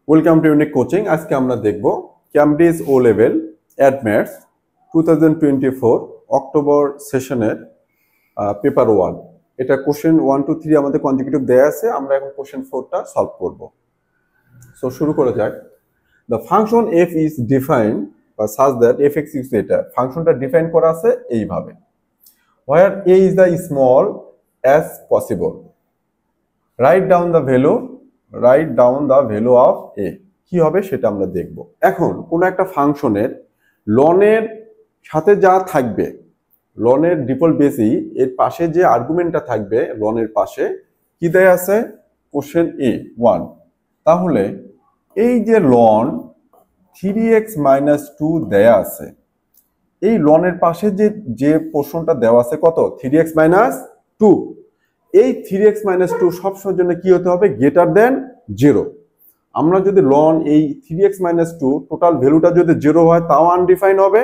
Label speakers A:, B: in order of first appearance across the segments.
A: Welcome to unique coaching. আজকে আমরা দেখব ক্যামব্রিজ ও লেভেল অ্যাডম্যাটস 2024 অক্টোবর সেশনের পেপার 1। এটা কোশ্চেন 1 2 3 আমাদের কনজিকিউটিভ দেয়া আছে। আমরা এখন কোশ্চেন 4টা সলভ করব। সো শুরু করা যাক। The function f is defined বা সাচ দ্যাট fx ইজ এটা ফাংশনটা ডিফাইন করা আছে এইভাবে, where a is the small as possible, write down the value of a। কি হবে সেটা আমরা দেখব। এখন কোন একটা ফাংশনের লনের সাথে যা থাকবে, লনের ডিফল্ট বেসি এর পাশে যে আর্গুমেন্টটা থাকবে লনের পাশে কি দেয়া আছে কোশ্চেন এ 1। তাহলে এই যে লন 3x - 2 দেয়া আছে, এই লনের পাশে যে পোর্শনটা দেওয়া আছে কত 3x - 2, এই 3x - 2 সবসময়ের জন্য কি হতে হবে গ্রেটার দেন 0। আমরা যদি লন এই 3x - 2 টোটাল ভ্যালুটা যদি 0 হয় তাও আনডিফাইন হবে,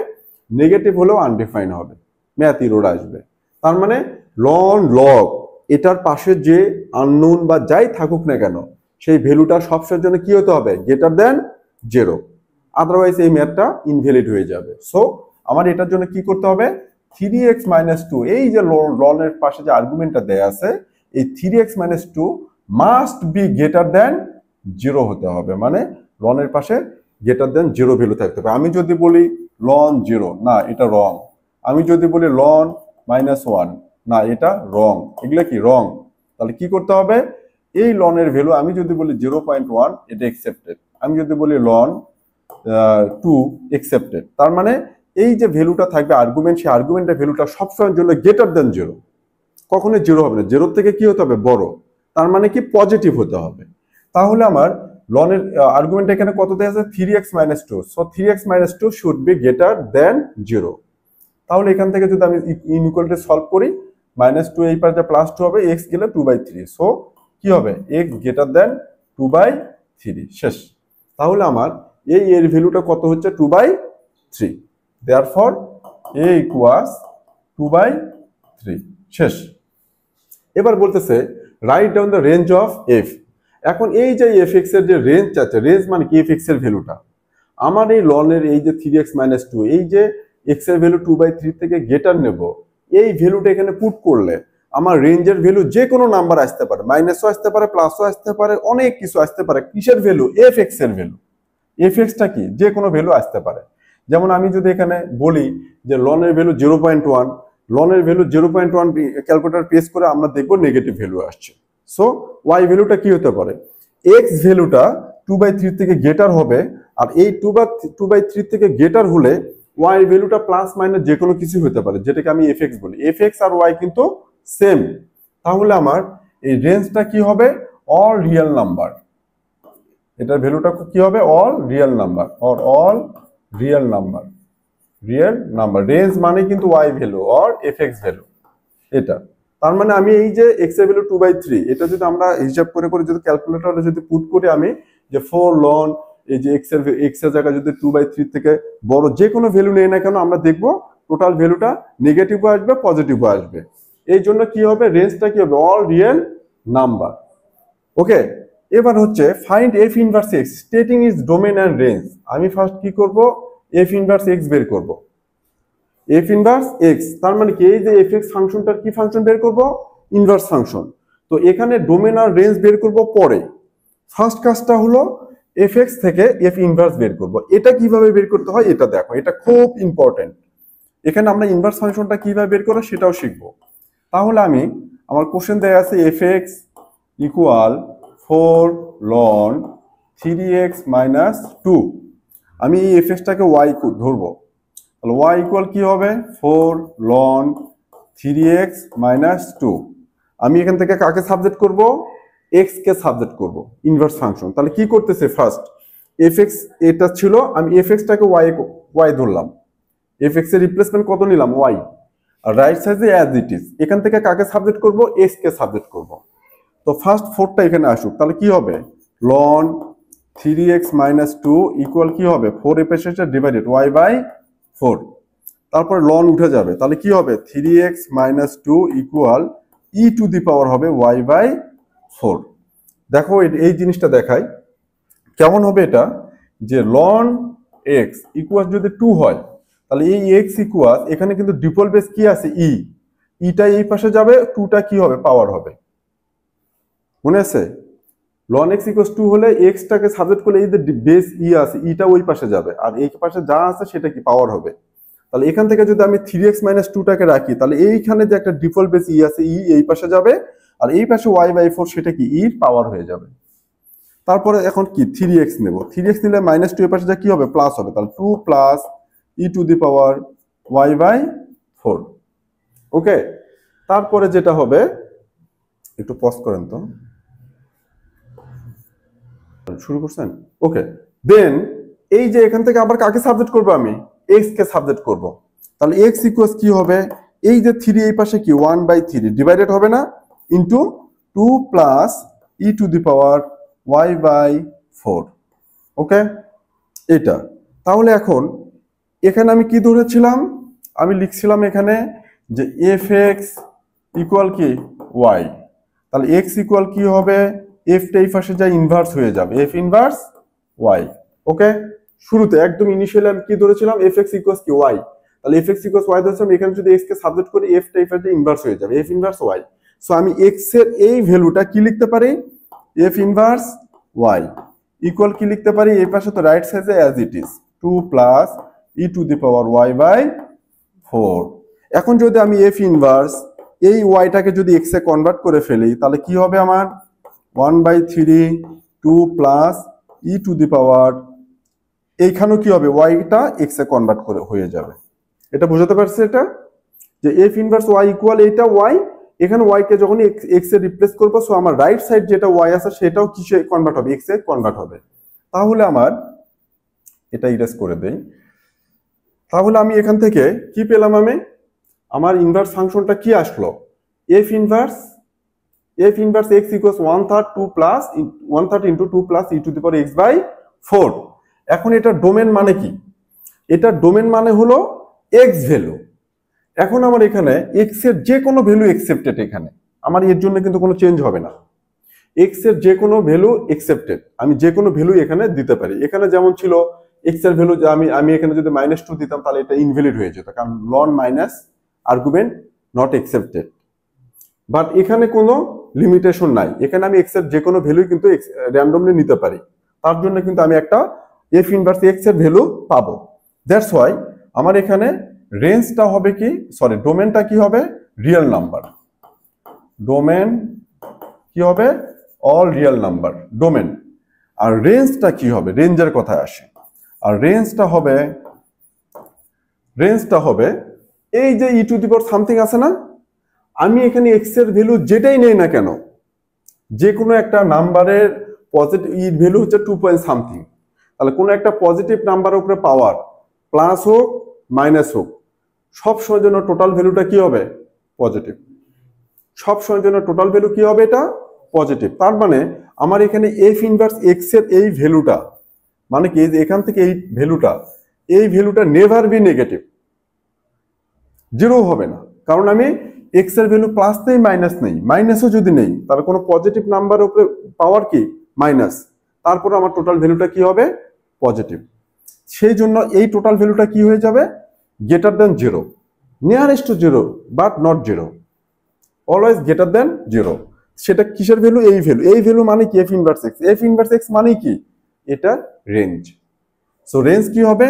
A: নেগেটিভ হলেও আনডিফাইন হবে, ম্যাথ এরর আসবে। তার মানে লন লগ এটার পাশে যে আননোন বা যাই থাকুক না কেন সেই ভ্যালুটা সবসময়ের জন্য কি হতে হবে গ্রেটার দেন 0, আদারওয়াইজ এই ম্যাথটা ইনভ্যালিড হয়ে যাবে। সো আমার এটার জন্য কি করতে হবে 3x - 2, এই যে লনের পাশে যে আর্গুমেন্টটা দেয়া আছে এই 3x - 2 must be greater than 0 হতে হবে, মানে লনের পাশে গ্রেটার দেন 0 ভ্যালু থাকতে হবে। আমি যদি বলি লন 0, না এটা রং। আমি যদি বলি লন -1, না এটা রং। এগুলো কি রং। তাহলে কি করতে হবে এই লনের ভ্যালু আমি যদি বলি 0.1 এটা অ্যাকসেপ্টেড, আমি যদি বলি লন 2 অ্যাকসেপ্টেড। তার মানে এই যে ভ্যালুটা থাকবে আর্গুমেন্ট, সেই আর্গুমেন্টের ভ্যালুটা সবসময়ের জন্য গ্রেটার দেন 0, কখনোই 0 হবে না। 0 থেকে কি হতে হবে বড়, তার মানে কি পজিটিভ হতে হবে। তাহলে আমার লনের আর্গুমেন্ট এখানে কত দেয়া আছে 3x - 2, so 3x - 2 should be greater than 0। তাহলে এখান থেকে যদি আমি ইনইকুয়ালিটি সলভ করি -2 এই পাশে +2 হবে, x গেলে 2/3, সো কি হবে x গ্রেটার দেন 2/3 শেষ। তাহলে আমার এই এর ভ্যালুটা কত হচ্ছে 2/3, দেয়ারফর a ইকুয়ালস 2/3 শেষ। এবার বলতেছে write down the range of f। এখন এই যে fx এর যে রেঞ্জ আছে, রেঞ্জ মানে কি fx এর ভ্যালুটা আমার এই লনের এই যে 3x - 2 এই যে x এর ভ্যালু 2/3 থেকে গ্রেটার নেব, এই ভ্যালুটা এখানে পুট করলে আমার রেঞ্জের ভ্যালু যে কোনো নাম্বার আসতে পারে, মাইনাসও আসতে পারে, প্লাসও আসতে পারে, অনেক কিছু আসতে পারে। কিসের ভ্যালু fx এর ভ্যালু, fxটা কি যে কোনো ভ্যালু আসতে পারে। যেমন আমি যদি এখানে বলি যে লনের ভ্যালু 0.1, লনের ভ্যালু 0.1 ক্যালকুলেটর পেস্ট করে আমরা দেখবো নেগেটিভ ভ্যালু আসছে। সো ওয়াই ভ্যালুটা কি হতে পারে এক্স ভ্যালুটা 2/3 থেকে গ্রেটার হবে, আর এই 2/3 থেকে গ্রেটার হলে ওয়াই ভ্যালুটা প্লাস মাইনাস যে কোনো কিছু হতে পারে, যেটাকে আমি এফএক্স বলি। এফএক্স আর ওয়াই কিন্তু সেম। তাহলে আমার এই রেঞ্জটা কি হবে অল রিয়েল নাম্বার, এটার ভ্যালুটা কি হবে all real number or all real number, real number. Range মানে কিন্তু Y value or FX value এটা। তার মানে আমি এই যে x এর ভ্যালু 2/3 এটা যদি আমরা হিসাব করে করে যদি ক্যালকুলেটরে যদি পুট করি আমি যে 4 লন এই যে x এর জায়গায় যদি 2/3 থেকে বড় যে কোনো ভ্যালু নেই না কেন আমরা দেখব টোটাল ভ্যালুটা নেগেটিভও আসবে পজিটিভও আসবে। এই জন্য কি হবে রেঞ্জটা কি হবে অল রিয়েল নাম্বার। ওকে, এবার হচ্ছে find f inverse x stating is domain and range. আমি ফার্স্ট কি করব f ইনভার্স x বের করব। f ইনভার্স x তার মানে কি এই যে fx ফাংশনটার কি ফাংশন বের করব ইনভার্স ফাংশন। তো এখানে ডোমেইন আর রেঞ্জ বের করব পরে, ফার্স্ট কাজটা হলো fx থেকে f ইনভার্স বের করব। এটা কিভাবে বের করতে হয় এটা দেখো, এটা খুব ইম্পর্টেন্ট। এখানে আমরা ইনভার্স ফাংশনটা কিভাবে বের করব সেটাও শিখব। তাহলে আমি আমার কোশ্চেন দেয়া আছে fx ইকুয়াল 4 ln 3x - 2, আমি এই fxটাকে y ধরবো। তাহলে y ইকুয়াল কি হবে 4 ln 3x - 2। আমি এখান থেকে কাকে সাবজেক্ট করব x কে সাবজেক্ট করব ইনভার্স ফাংশন। তাহলে কি করতেছে ফার্স্ট fx এটা ছিল, আমি fxটাকে y ধরলাম, fx এর রিপ্লেসমেন্ট কত নিলাম y, আর রাইট সাইডে অ্যাজ ইট ইজ এখান থেকে কাকে সাবজেক্ট করব x কে সাবজেক্ট করব। তো ফার্স্ট 4টা এখানে আসুক, তাহলে কি হবে ln 3x - 2 ইকুয়াল কি হবে 4 এর পাশে ডিভাইডেড y/4, তারপর লন উঠে যাবে, তাহলে কি হবে 3x - 2 equal e to the power হবে y/4। দেখো এই জিনিসটা দেখাই, কেমন হবে এটা, যে লন এক্স ইকুয়াল যদি 2 হয়, তাহলে এই এক্স ইকুয়াল এখানে কিন্তু ডিপল বেস কি আছে ইটা এই পাশে যাবে, 2টা কি হবে পাওয়ার হবে, মনে আছে? লন এক্স ইকুয়াল 2 হলে এক্সটাকে সাবজেক্ট করলে এই যে বেস আছে ইটা ওই পাশে যাবে, আর এই পাশে যা আছে সেটা কি পাওয়ার হবে। তাহলে এখান থেকে যদি আমি 3x - 2টাকে রাখি, তাহলে এইখানে যে একটা ডিফল্ট বেস আছে এই পাশে যাবে, আর এই পাশে y/4 সেটা কি পাওয়ার হয়ে যাবে। তারপরে এখন কি 3x নেব, 3x নিলে -2 এর পাশে যা কি হবে প্লাস হবে, তাহলে 2 প্লাস y/4। ওকে, তারপরে যেটা হবে, একটু পজ করেন তো, শুরু করছেন? ওকে, দেন এই যে এখান থেকে আবার কাকে সাবজেক্ট করব, আমি x কে সাবজেক্ট করব। তাহলে x ইকুয়ালস কি হবে, এই যে 3 এই পাশে কি 1/3 ডিভাইডেড হবে না, ইনটু 2 প্লাস y/4। ওকে, এটা তাহলে এখন এখানে আমি কি ধরেছিলাম, আমি লিখছিলাম এখানে যে fx ইকুয়াল কি y, তাহলে x ইকুয়াল কি হবে, f টা এই পাশে যা ইনভার্স হয়ে যাবে, f ইনভার্স y। ওকে, শুরুতে একদম ইনিশিয়ালি আমি কি ধরেছিলাম, fx ইকুয়াল কি y, তাহলে fx ইকুয়াল y ধরেছিলাম, এখানে যদি x কে সাবজেক্ট করি f টা এই পাশে ইনভার্স হয়ে যাবে, f ইনভার্স y। সো আমি x এর এই ভ্যালুটা কি লিখতে পারি, f ইনভার্স y ইকুয়াল কি লিখতে পারি, এই পাশে তো রাইট সাইডে as it is 2 plus y/4। এখন যদি আমি f ইনভার্স এই ওয়াইটাকে যদি এক্স এ কনভার্ট করে ফেলি, তাহলে কি হবে আমার 1/3 2 প্লাস এইখানেও কি হবে ওয়াইটা এক্স এ কনভার্ট করে হয়ে যাবে। এটা বোঝাতে পারছি, এটা যে f ইনভার্স y ইকুয়াল এইটা y, এখানে y কে যখন x এ রিপ্লেস করব, সো আমার রাইট সাইড যেটা y আছে সেটাও কিসে কনভার্ট হবে, x এ কনভার্ট হবে। তাহলে আমার এটা ইরেজ করে দেই, তাহলে আমি এখান থেকে কি পেলাম, আমি আমার ইনভার্স ফাংশনটা কি আসলো, f inverse x equals 1/3 2 plus 1/3 into 2 plus x/4। এখন এটা ডোমেন মানে কি, এটা ডোমেন মানে হলো x ভ্যালু। এখন আমার এখানে x এর যে কোনো ভ্যালু একসেপ্টেড, এখানে আমার এর জন্য কিন্তু কোনো চেঞ্জ হবে না, x এর যে কোনো ভ্যালু একসেপ্টেড, আমি যে কোনো ভ্যালু এখানে দিতে পারি। এখানে যেমন ছিল x এর ভ্যালু, আমি এখানে যদি -2 দিতাম তাহলে এটা ইনভ্যালিড হয়ে যেত, কারণ ln minus argument not accepted. But এখানে কোনো লিমিটেশন নাই, এখানে আমি x এর যে কোনো ভ্যালু কিন্তু র্যান্ডমলি নিতে পারি, তার জন্য কিন্তু আমি একটা f ইনভার্স x এর ভ্যালু পাবো। দ্যাটস ওয়াই আমার এখানে রেঞ্জটা হবে কি, সরি ডোমেনটা কি হবে, রিয়েল নাম্বার। ডোমেন কি হবে, অল রিয়েল নাম্বার ডোমেন। আর রেঞ্জটা কি হবে, রেঞ্জের কথায় আসে, আর রেঞ্জটা হবে এই যে সামথিং আছে না, আমি এখানে এক্স এর ভ্যালু যেটাই নেই না কেন, যে কোনো একটা নাম্বারের পজিটিভ ভ্যালু হচ্ছে 2 তাহলে কোনো একটা পজিটিভ নাম্বারের উপরে পাওয়ার প্লাস হোক মাইনাস হোক, সব সময়ের জন্য টোটাল ভ্যালুটা কি হবে পজিটিভ, সব সময়ের জন্য টোটাল ভ্যালু কি হবে এটা পজিটিভ। তার মানে আমার এখানে f ইনভার্স x এর এই ভ্যালুটা, মানে কি এখান থেকে এই ভ্যালুটা নেভার বি নেগেটিভ, জিরো হবে না, কারণ আমি x এর ভ্যালু প্লাস নেই মাইনাস নেই, মাইনাসও যদি নেই তাহলে কোনো পজিটিভ নাম্বারের উপরে পাওয়ার কি মাইনাস, তারপর আমার টোটাল ভ্যালুটা কি হবে পজিটিভ। সেই জন্য এই টোটাল ভ্যালুটা কি হয়ে যাবে greater than 0, nearest to 0 but not 0, always greater than 0। সেটা কিসের ভ্যালু, এই ভ্যালু মানে কি f ইনভার্স x মানে কি এটা রেঞ্জ। সো রেঞ্জ কি হবে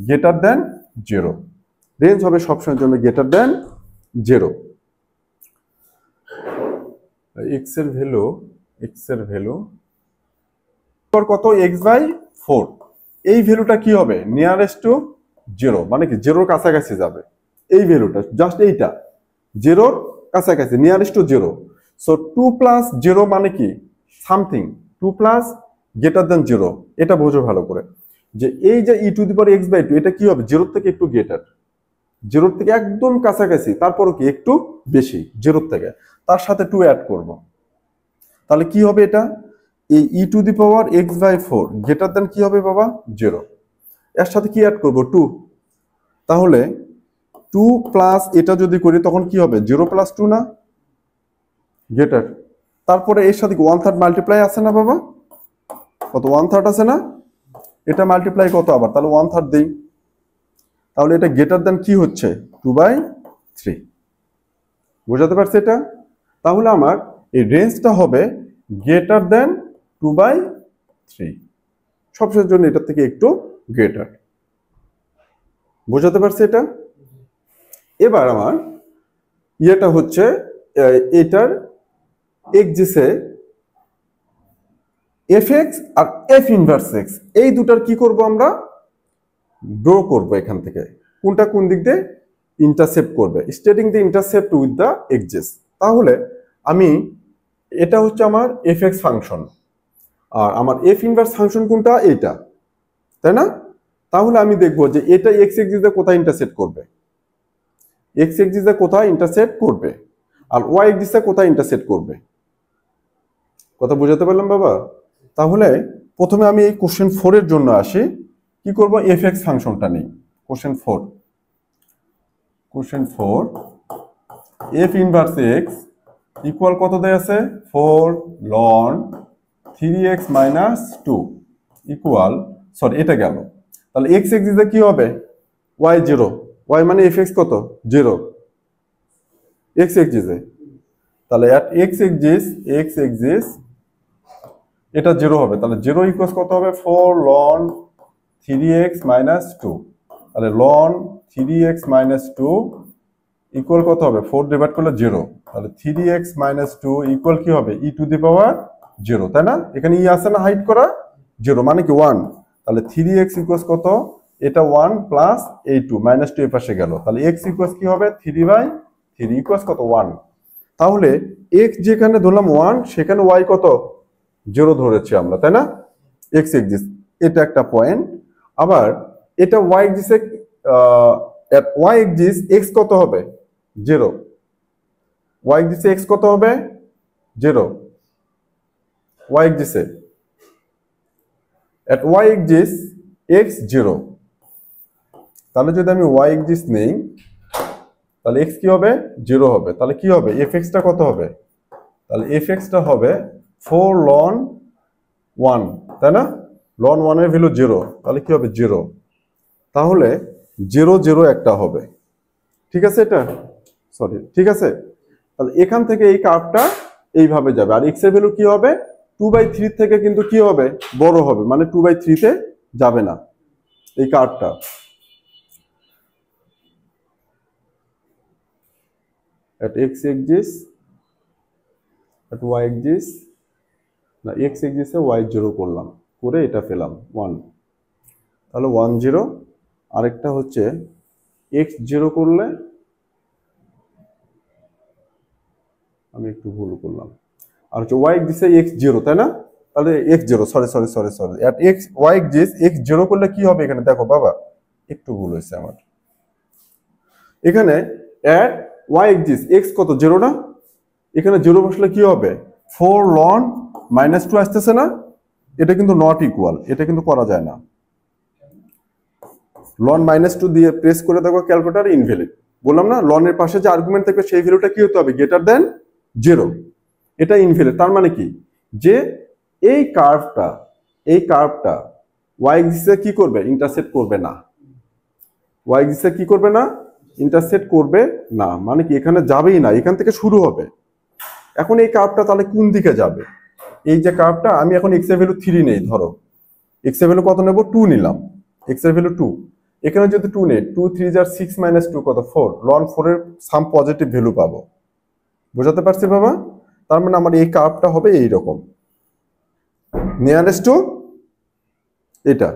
A: গ্রেটার দেন 0, রেঞ্জ হবে সবসময়ের জন্য গ্রেটার দেন 0। x এর ভ্যালু কত x/4, এই ভ্যালুটা কি হবে নিয়ারেস্ট টু 0, মানে কি 0 কাছাকাছি যাবে, এই ভ্যালুটা জাস্ট এইটা 0 কাছাকাছি নিয়ারেস্ট টু 0। সো 2 প্লাস 0 মানে কি সামথিং, 2 প্লাস গ্রেটার দেন 0, এটা বোঝো ভালো করে, যে এই যে e⁴x/2 এটা কি হবে 0 থেকে একটু গ্রেটার, 0 থেকে একদম কাছাকাছি, তারপরও কি একটু বেশি 0 থেকে, তার সাথে 2 অ্যাড করব, তাহলে কি হবে এটা এই e⁴x/4 গ্রেটার দেন কি হবে বাবা 0, এর সাথে কি অ্যাড করব 2, তাহলে 2 প্লাস এটা যদি করি তখন কি হবে 0 প্লাস 2 না গ্রেটার, তারপরে এর সাথে 1/3 মাল্টিপ্লাই আছে না বাবা, কত 1/3 আছে না, এটা মাল্টিপ্লাই কত আবার, তাহলে 1/3 দেই, তাহলে এটা গ্রেটার দেন কি হচ্ছে 2/3। বোঝাতে পারছি এটা? তাহলে আমার এই রেঞ্জটা হবে গ্রেটার দেন 2/3, সবশেষের জন্য এটার থেকে একটু গ্রেটার। বোঝাতে পারছি এটা? এবার আমার ইয়েটা হচ্ছে এটার এক্সিসে এফ এক্স আর এফ ইনভার্স এক্স, এই দুটার কি করব আমরা, ড্র করব এখান থেকে, কোনটা কোন দিক দিয়ে ইন্টারসেপ্ট করবে, stating the intercept with the axis. তাহলে আমি এটা হচ্ছে আমার এফ এক্স ফাংশন, আর আমার এফ ইনভার্স ফাংশন কোনটা, এইটা, তাই না? তাহলে আমি দেখব যে এটা এক্স এক্সিসে কোথায় ইন্টারসেপ্ট করবে, এক্স এক্সিসে কোথায় ইন্টারসেপ্ট করবে, আর ওয়াই এক্সিসে কোথায় ইন্টারসেপ্ট করবে। কথা বুঝাতে পারলাম বাবা? তাহলে প্রথমে আমি এই কোশ্চেন 4 এর জন্য আসি, কি করব, এফ এক্স ফাংশনটা নেই। Question 4 F inverse x equal কত দেয়া আছে, 4 ln 3x - 2 ইকুয়াল, সরি এটা গেল, তাহলে এক্স এক্সিসে কি হবে, y 0, y মানে এফ এক্স কত 0 এক্স এক্সিসে, তাহলে এট এক্স এক্সিস এটা 0 হবে, তাহলে 0 ইকুয়ালস কত হবে, 4 ln 3x - 2, তাহলে ln 3x - 2 ইকুয়াল কত হবে, 4 ডিভাইড করলে 0, তাহলে 3x - 2 ইকুয়াল কি হবে, e টু দি পাওয়ার 0, তাই না? এখানে ই আছে না হাইড করা, 0 মানে কি 1, তাহলে 3x ইকুয়ালস কত, এটা 1 প্লাস এই 2 -2 এর পাশে গেল, তাহলে x ইকুয়ালস কি হবে 3/3 ইকুয়ালস কত 1। তাহলে x যেখানে ধরলাম 1 সেখানে y কত 0 ধরেছি আমরা, তাই না? x এক্সিস, এটা একটা পয়েন্ট। আবার এটা y এক্সিসে এট y এক্সিস x কত হবে 0, y এক্সিসে x কত হবে 0, y এক্সিসে এট y এক্সিস x 0, তাহলে যদি আমি y এক্সিস নেই তাহলে x কি হবে 0 হবে, তাহলে কি হবে fx টা কত হবে, তাহলে fx টা হবে 4 ln 1, তাই না? ln 1 এর ভ্যালু 0, তাহলে কি হবে 0, তাহলে 0 0 একটা হবে, ঠিক আছে? এটা সরি, ঠিক আছে? তাহলে এখান থেকে এই কার্ভটা এইভাবে যাবে, আর x এর ভ্যালু কি হবে 2/3 থেকে কিন্তু কি হবে বড় হবে, মানে 2/3 তে যাবে না এই কার্ভটা। at x axis at y axis না, x axis এ y 0 করলাম, করে এটা পেলাম 1, তাহলে 1 0, আরেকটা হচ্ছে x 0 করলে, আমি একটু ভুল করলাম, আর হচ্ছে y axis এ x 0, তাই না? তাহলে x 0, sorry at x y axis x 0 করলে কি হবে, এখানে দেখো বাবা একটু ভুল হয়েছে আমার, এখানে at y axis x কত 0 না, এখানে 0 বসলে কি হবে 4 ln -2 আসতেছে না, এটা কিন্তু নট ইকুয়াল, এটা কিন্তু করা যায় না, ln -2 দিয়ে প্রেস করে দেখো ক্যালকুলেটর ইনভ্যালিড, বললাম না ln এর পাশে যে আর্গুমেন্ট থাকবে সেই ভ্যালুটা কি হতে হবে গ্রেটার দেন 0, এটা ইনভ্যালিড। তার মানে কি, যে এই কার্ভটা y এক্সিসে কি করবে ইন্টারসেক্ট করবে না, y এক্সিসে কি করবে না ইন্টারসেক্ট করবে না, মানে কি এখানে যাবেই না, এখান থেকে শুরু হবে। এখন এই কার্ভটা তাহলে কোন দিকে যাবে, এই যে কার্ভটা, আমি এখন x এর ভ্যালু 3 নেই, ধরো x এর ভ্যালু কত নেব 2 নিলাম, x এর ভ্যালু 2, এখানে যদি 2 নেই 2 3 যার 6 - 2 কত 4, ln 4 এর সাম পজিটিভ ভ্যালু পাবো। বুঝাতে পারছি বাবা? তার মানে আমার এই কার্ভটা হবে এই রকম, নিয়ারেস্ট টু এটা,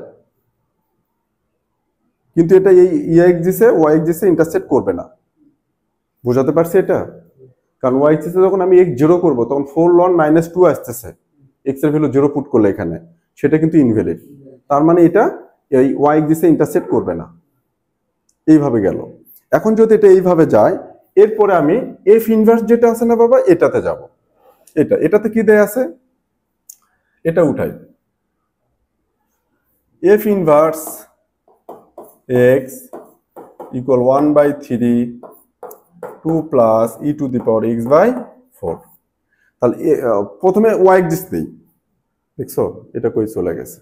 A: কিন্তু এটা এই এক্সিসে y এক্সিসে ইন্টারসেক্ট করবে না। বুঝাতে পারছি এটা? কারণ y এক্সিসে যখন আমি x 0 করব তখন 4 ln -2 আসতেছে, x এর ভ্যালু 0 পুট করলে এখানে, সেটা কিন্তু ইনভ্যালিড। তার মানে এটা এই y এক্সিসে ইন্টারসেক্ট করবে না, এইভাবে গেল। এখন যদি এটা এইভাবে যায়, এরপরে আমি f ইনভার্স যেটা আছে না বাবা, এটাতে যাব, এটাতে কি দেয়া আছে, এটা উঠাই, f inverse x equal 1/3 2 plus e to the power x/4, তাহলে প্রথমে y এক্সিস দেই, দেখছো এটা কই চলে গেছে।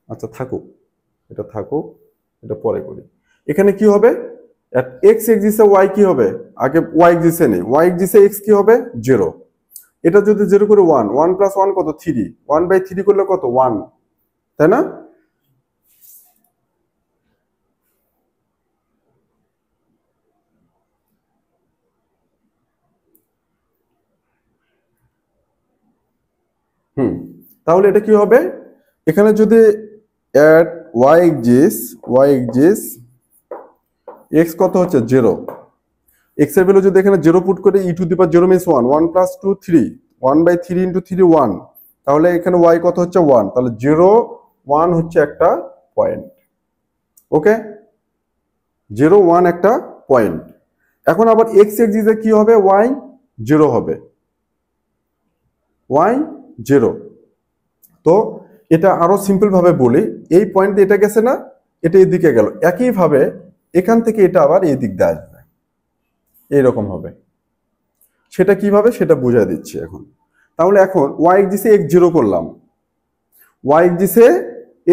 A: আচ্ছা থাকুক, এটা থাকুক, এটা পরে করি। এখানে কি হবে, এক্স এক্সিসে ওয়াই কি হবে, আগে ওয়াই এক্সিসে নেই, ওয়াই এক্সিসে এক্স কি হবে 0, এটা যদি 0 করে 1, 1 প্লাস 1 কত 3, 1/3 করলে কত 1, তাই না? তাহলে এটা কি হবে, এখানে যদি অ্যাট y exists x কত হচ্ছে 0, x এর ভ্যালু যদি এখানে 0 পুট করে e to the power 0 means 1, 1 plus 2 3, 1/3 into 3 1, তাহলে এখানে y কত হচ্ছে 1, তাহলে 0 1 হচ্ছে একটা পয়েন্ট। ওকে, 0 1 একটা পয়েন্ট। এখন আবার x এক্সিসে কি হবে, y 0 হবে, y 0। তো এটা আরো সিম্পল ভাবে বলি, এই পয়েন্ট এটা গেছে না, এটা এদিকে গেল, একইভাবে এখান থেকে এটা আবার এই দিক দিয়ে আসবে, এইরকম হবে। সেটা কিভাবে সেটা বুঝিয়ে দিচ্ছি এখন। তাহলে এখন y এক্সিসে x0 করলাম, y এক্সিসে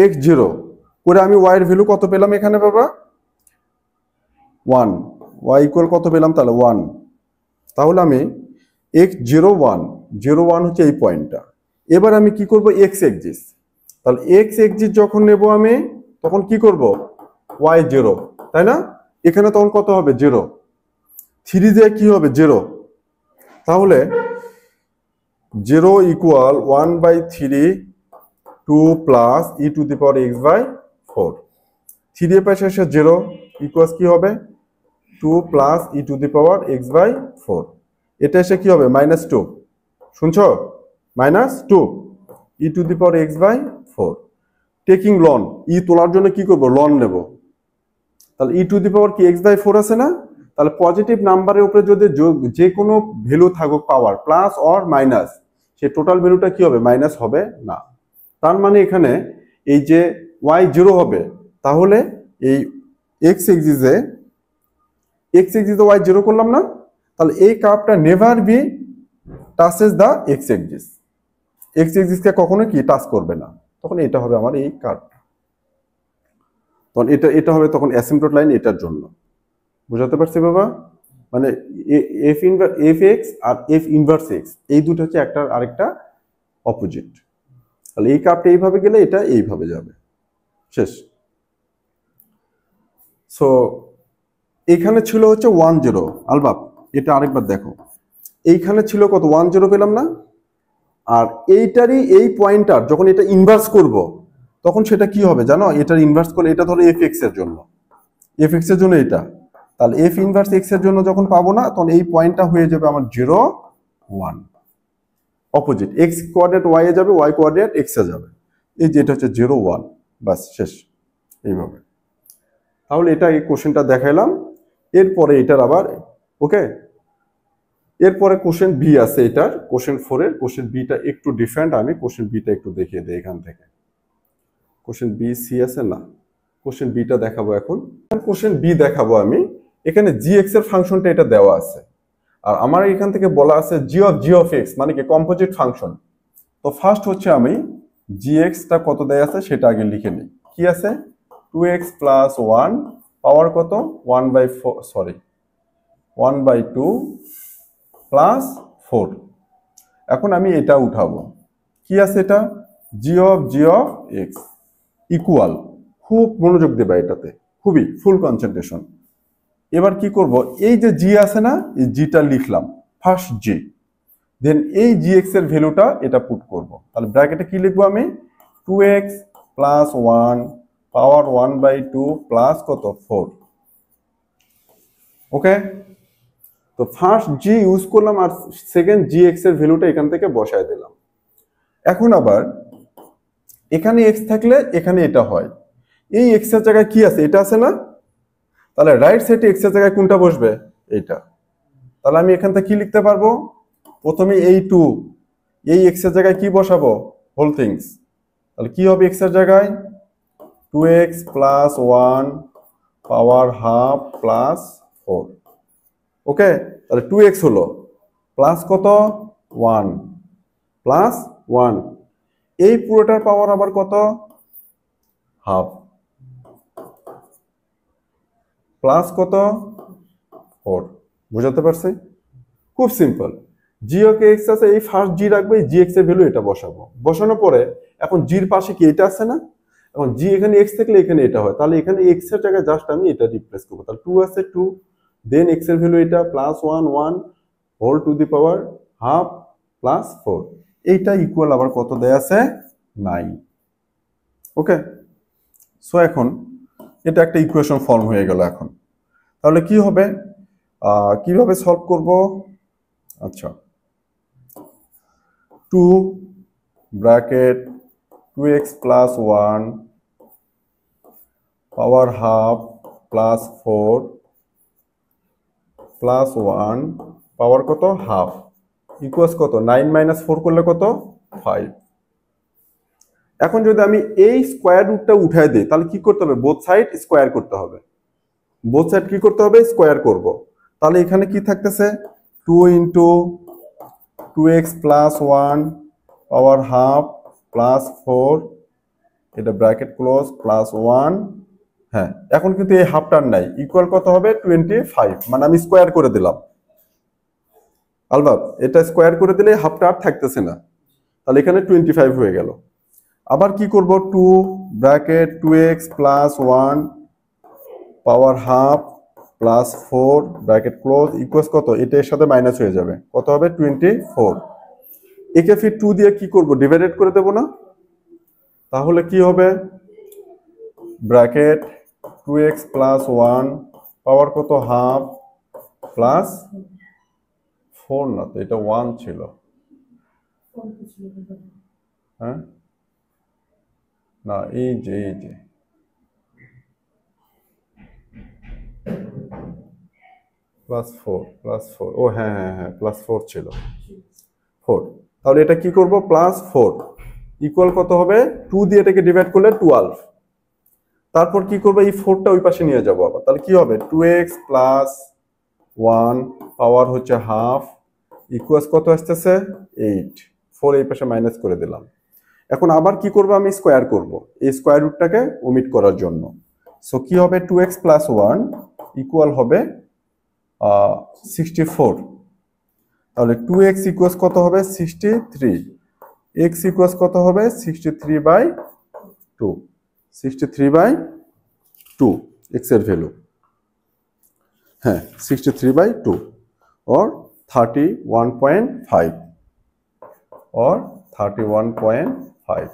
A: x0 করে আমি y এর ভ্যালু কত পেলাম এখানে বাবা 1, y ইকুয়াল কত পেলাম তাহলে 1। তাহলে আমি x0 1, 0 1 হচ্ছে এই পয়েন্টটা। এবার আমি কি করব, x এক্সিস, তাহলে x এক্সিস যখন নেব আমি তখন কি করব y0, তাই না? এখানে তখন কত হবে 0, 3 দিয়ে কি হবে 0, তাহলে 0 equal 1/3 2 plus e to the power x/4, 3 এর পাশে এসে 0 ইকুয়ালস কি হবে 2 plus e to the power x/4, এটা এসে কি হবে -2, শুনছো -2 e to the power x/4। Taking ln, e তোলার জন্য কি করব লন নেব, তাহলে e টু দি পাওয়ার কি x/4 আছে না, তাহলে পজিটিভ নাম্বারের উপরে যদি যে কোনো ভ্যালু থাকুক পাওয়ার প্লাস অর মাইনাস, সেই টোটাল ভ্যালুটা কি হবে মাইনাস হবে না। তার মানে এখানে এই যে y0 হবে, তাহলে এই x এক্সিসে y0 করলাম না, তাহলে এই কার্ভটা never be touches the x এক্সিসকে কখনো কি টাচ করবে না, তখন এটা হবে আমার এই কার্ভ, তখন এটা হবে তখন অ্যাসিম্পটোট লাইন এটার জন্য। বুঝাতে পারছি বাবা? মানে এফ এক্স আর এফ ইনভার্স এক্স এই দুটো হচ্ছে একটা আরেকটা অপোজিট। তাহলে এই কার্ভটা এইভাবে গেলে এটা এইভাবে যাবে, শেষ। সো এখানে ছিল হচ্ছে 1 0, আলবাব এটা আরেকবার দেখো, এইখানে ছিল কত 1 0 পেলাম না, আর এইটারই এই পয়েন্টার যখন এটা ইনভার্স করব তখন সেটা কি হবে জানো, এটার ইনভার্স করলে এটা ধরো এফ এক্স এর জন্য, এফ এক্স এর জন্য এটা, তাহলে এফ ইনভার্স এক্স এর জন্য যখন পাবো না তখন এই পয়েন্টটা হয়ে যাবে আমার 0 1, opposite, x coordinate Y A যাবে, ওয়াই কোঅর্ডিনেট এক্স এ যাবে, এই যে এটা হচ্ছে 0 1, বাস শেষ এইভাবে। তাহলে এটা এই কোশ্চেনটা দেখাইলাম, এরপরে এটার আবার ওকে, এরপরে কোশ্চেন বি আছে, এটার কোশ্চেন 4 এর কোশ্চেন বিটা একটু ডিফারেন্ট, আমি কোশ্চেন বিটা একটু দেখিয়ে দিই এখান থেকে। কোশ্চেন বি সি আছে না, কোশ্চেন বিটা দেখাবো এখন। কোশ্চেন বি দেখাবো আমি, এখানে জি এক্স এর ফাংশনটা এটা দেওয়া আছে, আর আমার এখান থেকে বলা আছে জি অফ এক্স মানে কি কম্পোজিট ফাংশন। তো ফার্স্ট হচ্ছে আমি জি এক্সটা কত দেয়া আছে সেটা আগে লিখে নিই, কি আছে 2x প্লাস 1 পাওয়ার কত 1/4 সরি 1/2 প্লাস 4। এখন আমি এটা উঠাবো, কি আছে এটা জি অফ এক্স ইকুয়াল, খুব মনোযোগ দেবা এটাতে, খুবই ফুল কনসেন্ট্রেশন। এবার কি করব, এই যে জি আছে না, এই জিটা লিখলাম ফার্স্ট জি, দেন এই জি এক্স এর ভ্যালুটা এটা পুট করব, তাহলে ব্র্যাকেটে কি লিখবো আমি 2x প্লাস 1 পাওয়ার 1/2 প্লাস কত 4। ওকে, তো ফার্স্ট জি ইউজ করলাম আর সেকেন্ড জি এক্স এর ভ্যালুটা এখান থেকে বসায় দিলাম। এখন আবার এখানে এক্স থাকলে এখানে এটা হয়, এই এক্স এর জায়গায় কি আছে এটা আছে না, তাহলে রাইট সাইডে এক্স এর জায়গায় কোনটা বসবে এইটা, তাহলে আমি এখান থেকে কি লিখতে পারবো, প্রথমে এই 2 এই এক্স এর জায়গায় কি বসাবো হোল থিংস, তাহলে কি হবে এক্স এর জায়গায় 2x প্লাস 1 পাওয়ার হাফ প্লাস 4। ওকে, তাহলে 2x হলো প্লাস কত 1 প্লাস 1, এই পুরোটার পাওয়ার আবার কত, হাফ, প্লাস কত 4। বুঝাতে পারছি? খুব সিম্পল। জি ওকে এক্স আছে, এই ফার্স্ট জি রাখবে, জি এক্স এর ভ্যালু এটা বসাবো, বসানোর পরে এখন জির পাশে কি এটা আছে না, এখন জি এখানে এক্স থাকলে এখানে এটা হয়, তাহলে এখানে এক্স এর জায়গায় জাস্ট আমি এটা রিপ্লেস করবো, তাহলে 2 আছে 2, দেন এক্স এর ভ্যালু এটা plus 1 1 whole to the power half plus 4, এইটা ইকুয়াল আবার কত দেয়া আছে 9। ওকে, সো এখন এটা একটা ইকুয়েশন ফর্ম হয়ে গেল। এখন তাহলে কি হবে, কিভাবে সলভ করব? আচ্ছা, 2 ব্র্যাকেট 2x প্লাস 1 পাওয়ার হাফ প্লাস 4 প্লাস 1 পাওয়ার কত হাফ ইকুয়ালস কত, 9 মাইনাস 4 করলে কত 5। এখন যদি আমি এই স্কোয়ার রুটটা উঠায় দিই তাহলে কি করতে হবে, বোথ সাইড স্কোয়ার করতে হবে, বোথ সাইড কি করতে হবে, স্কোয়ার করব। তাহলে এখানে কি থাকতেছে, 2 ইন্টু 2x প্লাস 1 পাওয়ার হাফ প্লাস 4, এটা ব্র্যাকেট ক্লোজ প্লাস 1। হ্যাঁ, এখন কিন্তু এই হাফটার নাই, ইকুয়াল কত হবে 25, মানে আমি স্কোয়ার করে দিলাম। আলবাত এটা স্কোয়ার করে দিলে হাফটা আর থাকতেছে না, তাহলে এখানে 25 হয়ে গেল। আবার কি করব, 2 ব্র্যাকেট 2x প্লাস 1 পাওয়ার half plus 4 bracket close equals কত, এটা এর সাথে মাইনাস হয়ে যাবে, কত হবে 24। একে ফির 2 দিয়ে কি করব, ডিভাইডেড করে দেব না, তাহলে কি হবে ব্র্যাকেট 2x প্লাস 1 পাওয়ার কত হাফ প্লাস 4, না তো এটা 1 ছিল, হ্যাঁ না এই যে প্লাস 4 ও হ্যাঁ হ্যাঁ হ্যাঁ প্লাস 4 ছিল 4। তাহলে এটা কি করব, প্লাস 4 ইকুয়াল কত হবে, 2 দিয়ে এটাকে ডিভাইড করলে 12। তারপর কি করব, এই 4টা ওই পাশে নিয়ে যাব আবার, তাহলে কি হবে 2x প্লাস 1 পাওয়ার হচ্ছে হাফ ইকুয়ালস কত আসতেছে 8, 4 এই পাশে মাইনাস করে দিলাম। এখন আবার কি করব, আমি স্কোয়ার করব এই স্কোয়ার রুটটাকে ওমিট করার জন্য। সো কি হবে 2x প্লাস 1 ইকুয়াল হবে 64। তাহলে 2x ইকুয়ালস কত হবে 63, x ইকুয়ালস কত হবে 63/2, 63/2 x এর ভ্যালু, হ্যাঁ 63/2 or 31.5 or 31.5।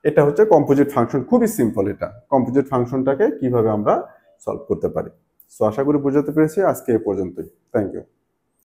A: এটা হচ্ছে কম্পোজিট ফাংশন, খুবই সিম্পল। এটা কম্পোজিট ফাংশনটাকে কিভাবে আমরা সলভ করতে পারি। সো আশা করি বোঝাতে পেরেছি, আজকে এই পর্যন্তই। Thank you.